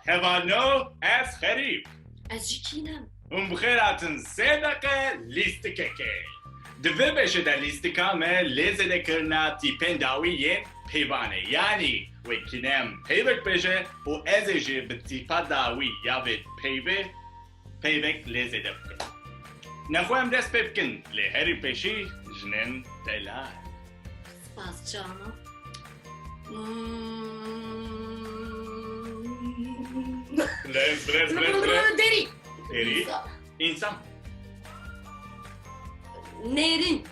هوانو از خريف از جکینم ومبخيراتن سيدقة ليستككي دفي بشه در لیستکا me leze کرنا تیپن داویین پیوانه یعنی وکنم پیوک بشه و ازجه به تیپا داوی یا به پیوک leze دفکن نخواهم دست ببکن لهری پیشی جنن دلار سپاس جانم رز دری دری انسان نرین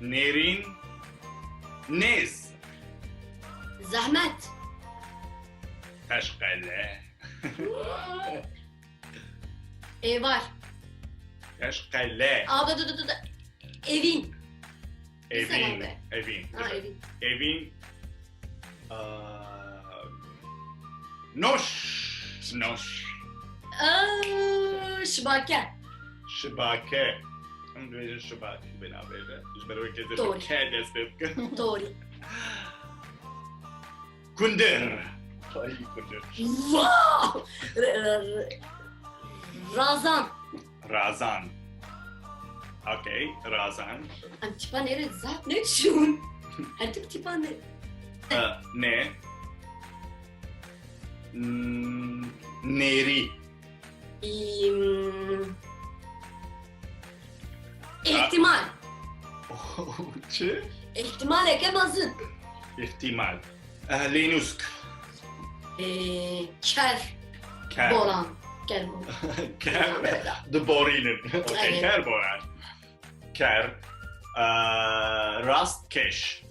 نرین نز زحمت تشقله ایوار تشقله آب دو evin evin be. evin ha evin evin noş şıbarken شباكه هم دویجه شباکی بنا بیجه جبروی که در طول. که دست ببکن doğru کندر ay kundر wow razan رازان okey رازان am tipa nere zat ne düşün artık tipa ne ne neri ihtimal çi ihtimal ekemezsin ihtimal Lenusk ker ker boran ker boran ker de borinin okey Aynen. ker boran ker rastkeş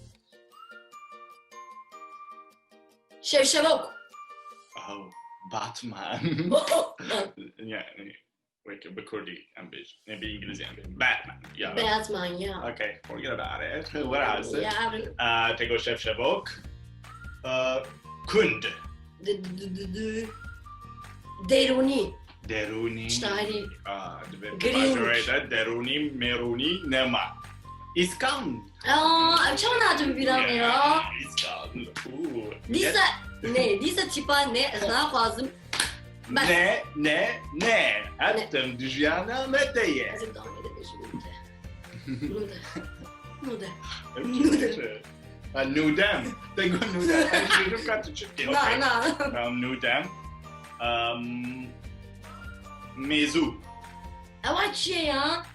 şevşevok oh Batman yani Wake Kurdi ambition. Maybe English ambition. Batman. Yeah. beyaz manya Okay, forget about it. What else? ya Tego Shevchenko. Kund. deruni Deruni. işte hani Green. Deruni, Meruni, Nema. İskan. çok nadir bir an ya İskan. Disa tipa ne daha fazla Ne. Hattım düşyana meteye. Azıcık daha ne demek şimdi? Nude. Nudem. Tego Nudem. Ben şunu katı çıktı. Na. Nudem. Mezu. Ama şey ya.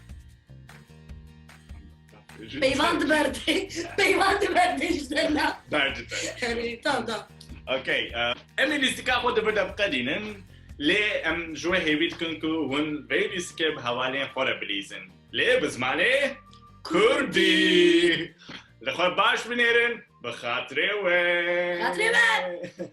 Peyvand verdi. Peyvand verdi işte na. Berdi. Yani tamam. اوكي امي الاستكاء خود بدا بقدينن ليه ام جوي هيفيت كنكو ون بيبي سكيب حوالين فورا بليزن ليه بزمانه كردي لخوار باش بنيرن بخاطري وين خاطري وين